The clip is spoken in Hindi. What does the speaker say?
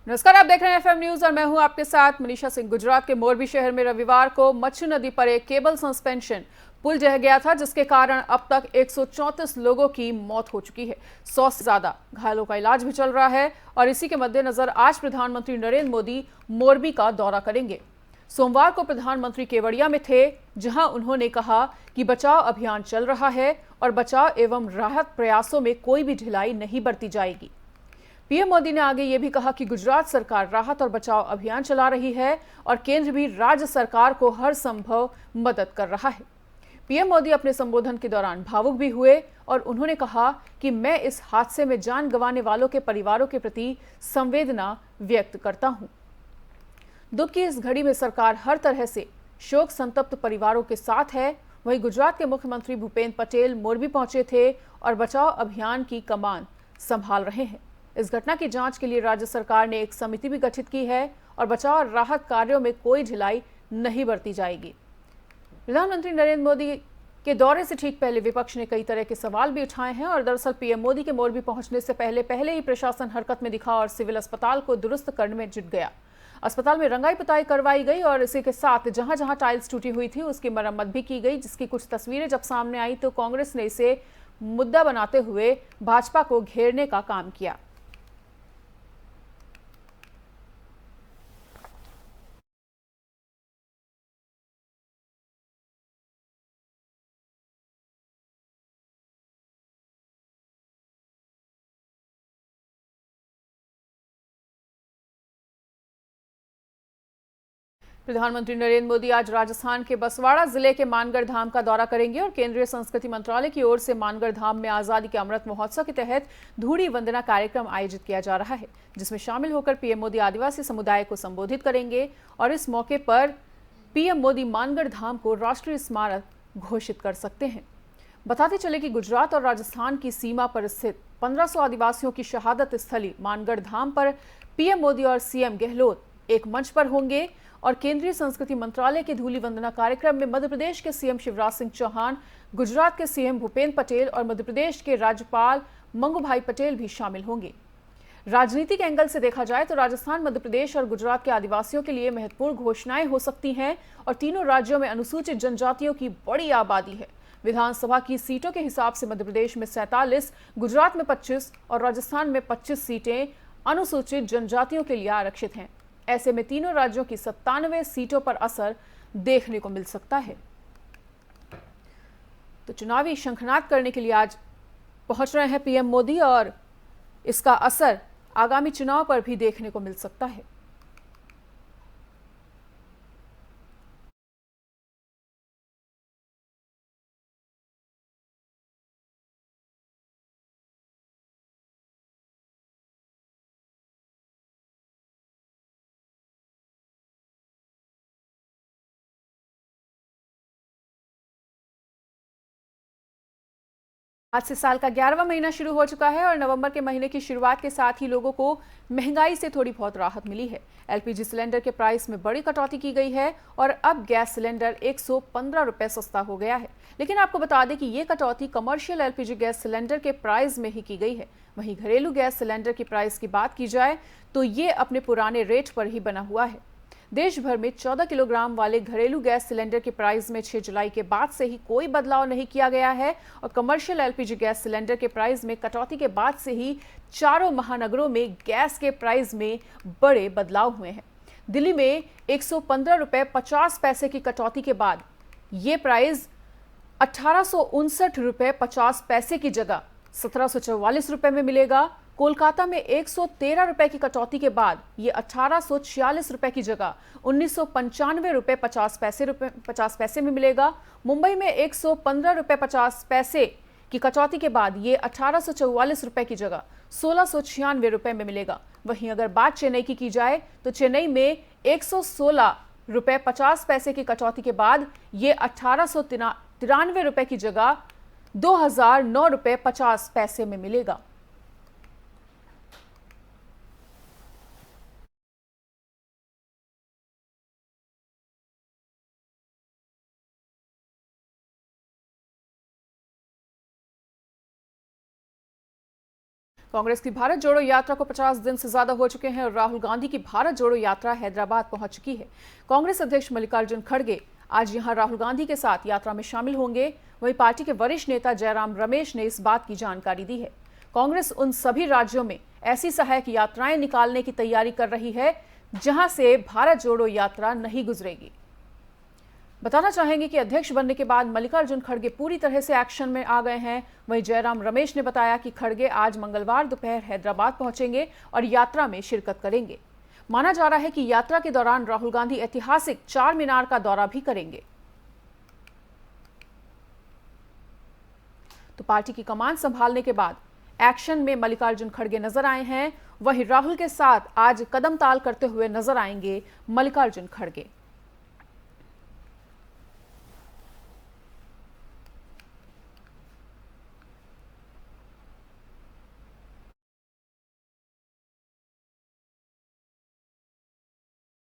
नमस्कार, आप देख रहे हैं एफएम न्यूज और मैं हूं आपके साथ मनीषा सिंह। गुजरात के मोरबी शहर में रविवार को मच्छ नदी पर एक केबल सस्पेंशन पुल ढह गया था, जिसके कारण अब तक 134 लोगों की मौत हो चुकी है। 100 से ज्यादा घायलों का इलाज भी चल रहा है और इसी के मद्देनजर आज प्रधानमंत्री नरेंद्र मोदी मोरबी का दौरा करेंगे। सोमवार को प्रधानमंत्री केवड़िया में थे, जहां उन्होंने कहा कि बचाव अभियान चल रहा है और बचाव एवं राहत प्रयासों में कोई भी ढिलाई नहीं बरती जाएगी। पीएम मोदी ने आगे ये भी कहा कि गुजरात सरकार राहत और बचाव अभियान चला रही है और केंद्र भी राज्य सरकार को हर संभव मदद कर रहा है। पीएम मोदी अपने संबोधन के दौरान भावुक भी हुए और उन्होंने कहा कि मैं इस हादसे में जान गंवाने वालों के परिवारों के प्रति संवेदना व्यक्त करता हूं। दुख की इस घड़ी में सरकार हर तरह से शोक संतप्त परिवारों के साथ है। वहीं गुजरात के मुख्यमंत्री भूपेंद्र पटेल मोरबी पहुंचे थे और बचाव अभियान की कमान संभाल रहे हैं। इस घटना की जांच के लिए राज्य सरकार ने एक समिति भी गठित की है और बचाव और राहत कार्यों में कोई ढिलाई नहीं बरती जाएगी। प्रधानमंत्री नरेंद्र मोदी के दौरे से ठीक पहले विपक्ष ने कई तरह के सवाल भी उठाए हैं और दरअसल पीएम मोदी के मोरबी पहुंचने से पहले ही प्रशासन हरकत में दिखा और सिविल अस्पताल को दुरुस्त करने में जुट गया। अस्पताल में रंगाई पुताई करवाई गई और इसी के साथ जहां जहां टाइल्स टूटी हुई थी उसकी मरम्मत भी की गई, जिसकी कुछ तस्वीरें जब सामने आई तो कांग्रेस ने इसे मुद्दा बनाते हुए भाजपा को घेरने का काम किया। प्रधानमंत्री नरेंद्र मोदी आज राजस्थान के बसवाड़ा जिले के मानगढ़ धाम का दौरा करेंगे और केंद्रीय संस्कृति मंत्रालय की ओर से मानगढ़ धाम में आजादी के अमृत महोत्सव के तहत धूड़ी वंदना कार्यक्रम आयोजित किया जा रहा है, जिसमें शामिल होकर पीएम मोदी आदिवासी समुदाय को संबोधित करेंगे और इस मौके पर पीएम मोदी मानगढ़ धाम को राष्ट्रीय स्मारक घोषित कर सकते हैं। बताते चले कि गुजरात और राजस्थान की सीमा पर स्थित 1500 आदिवासियों की शहादत स्थली मानगढ़ धाम पर पीएम मोदी और सीएम गहलोत एक मंच पर होंगे और केंद्रीय संस्कृति मंत्रालय के धूलि वंदना कार्यक्रम में मध्य प्रदेश के सीएम शिवराज सिंह चौहान, गुजरात के सीएम भूपेंद्र पटेल और मध्य प्रदेश के राज्यपाल मंगूभाई पटेल भी शामिल होंगे। राजनीतिक एंगल से देखा जाए तो राजस्थान, मध्य प्रदेश और गुजरात के आदिवासियों के लिए महत्वपूर्ण घोषणाएं हो सकती हैं और तीनों राज्यों में अनुसूचित जनजातियों की बड़ी आबादी है। विधानसभा की सीटों के हिसाब से मध्य प्रदेश में 47, गुजरात में 25 और राजस्थान में 25 सीटें अनुसूचित जनजातियों के लिए आरक्षित हैं। ऐसे में तीनों राज्यों की 97 सीटों पर असर देखने को मिल सकता है। तो चुनावी शंखनाद करने के लिए आज पहुंच रहे हैं पीएम मोदी और इसका असर आगामी चुनाव पर भी देखने को मिल सकता है। आज से साल का 11वां महीना शुरू हो चुका है और नवंबर के महीने की शुरुआत के साथ ही लोगों को महंगाई से थोड़ी बहुत राहत मिली है। एलपीजी सिलेंडर के प्राइस में बड़ी कटौती की गई है और अब गैस सिलेंडर 115 रुपए सस्ता हो गया है। लेकिन आपको बता दें कि ये कटौती कमर्शियल एलपीजी गैस सिलेंडर के प्राइस में ही की गई है। वहीं घरेलू गैस सिलेंडर की प्राइस की बात की जाए तो ये अपने पुराने रेट पर ही बना हुआ है। देश भर में 14 किलोग्राम वाले घरेलू गैस सिलेंडर के प्राइस में 6 जुलाई के बाद से ही कोई बदलाव नहीं किया गया है और कमर्शियल एलपीजी गैस सिलेंडर के प्राइस में कटौती के बाद से ही चारों महानगरों में गैस के प्राइस में बड़े बदलाव हुए हैं। दिल्ली में 115 रुपए 50 पैसे की कटौती के बाद ये प्राइस 1859 रुपए 50 पैसे की जगह 1744 रुपए में मिलेगा। कोलकाता में 113 रुपए की कटौती के बाद ये 1846 रुपए की जगह 1995 रुपए 50 पैसे में मिलेगा। मुंबई में 115 रुपए 50 पैसे की कटौती के बाद ये 1844 रुपए की जगह 1696 रुपए में मिलेगा। वहीं अगर बात चेन्नई की जाए तो चेन्नई में 116 रुपए 50 पैसे की कटौती के बाद ये 1893 रुपए की जगह 2009 रुपए 50 पैसे में मिलेगा। कांग्रेस की भारत जोड़ो यात्रा को 50 दिन से ज्यादा हो चुके हैं और राहुल गांधी की भारत जोड़ो यात्रा हैदराबाद पहुंच चुकी है। कांग्रेस अध्यक्ष मल्लिकार्जुन खड़गे आज यहां राहुल गांधी के साथ यात्रा में शामिल होंगे। वहीं पार्टी के वरिष्ठ नेता जयराम रमेश ने इस बात की जानकारी दी है। कांग्रेस उन सभी राज्यों में ऐसी सहायक यात्राएं निकालने की तैयारी कर रही है जहां से भारत जोड़ो यात्रा नहीं गुजरेगी। बताना चाहेंगे कि अध्यक्ष बनने के बाद मल्लिकार्जुन खड़गे पूरी तरह से एक्शन में आ गए हैं। वहीं जयराम रमेश ने बताया कि खड़गे आज मंगलवार दोपहर हैदराबाद पहुंचेंगे और यात्रा में शिरकत करेंगे। माना जा रहा है कि यात्रा के दौरान राहुल गांधी ऐतिहासिक चार मीनार का दौरा भी करेंगे। तो पार्टी की कमान संभालने के बाद एक्शन में मल्लिकार्जुन खड़गे नजर आए हैं। वहीं राहुल के साथ आज कदम ताल करते हुए नजर आएंगे मल्लिकार्जुन खड़गे।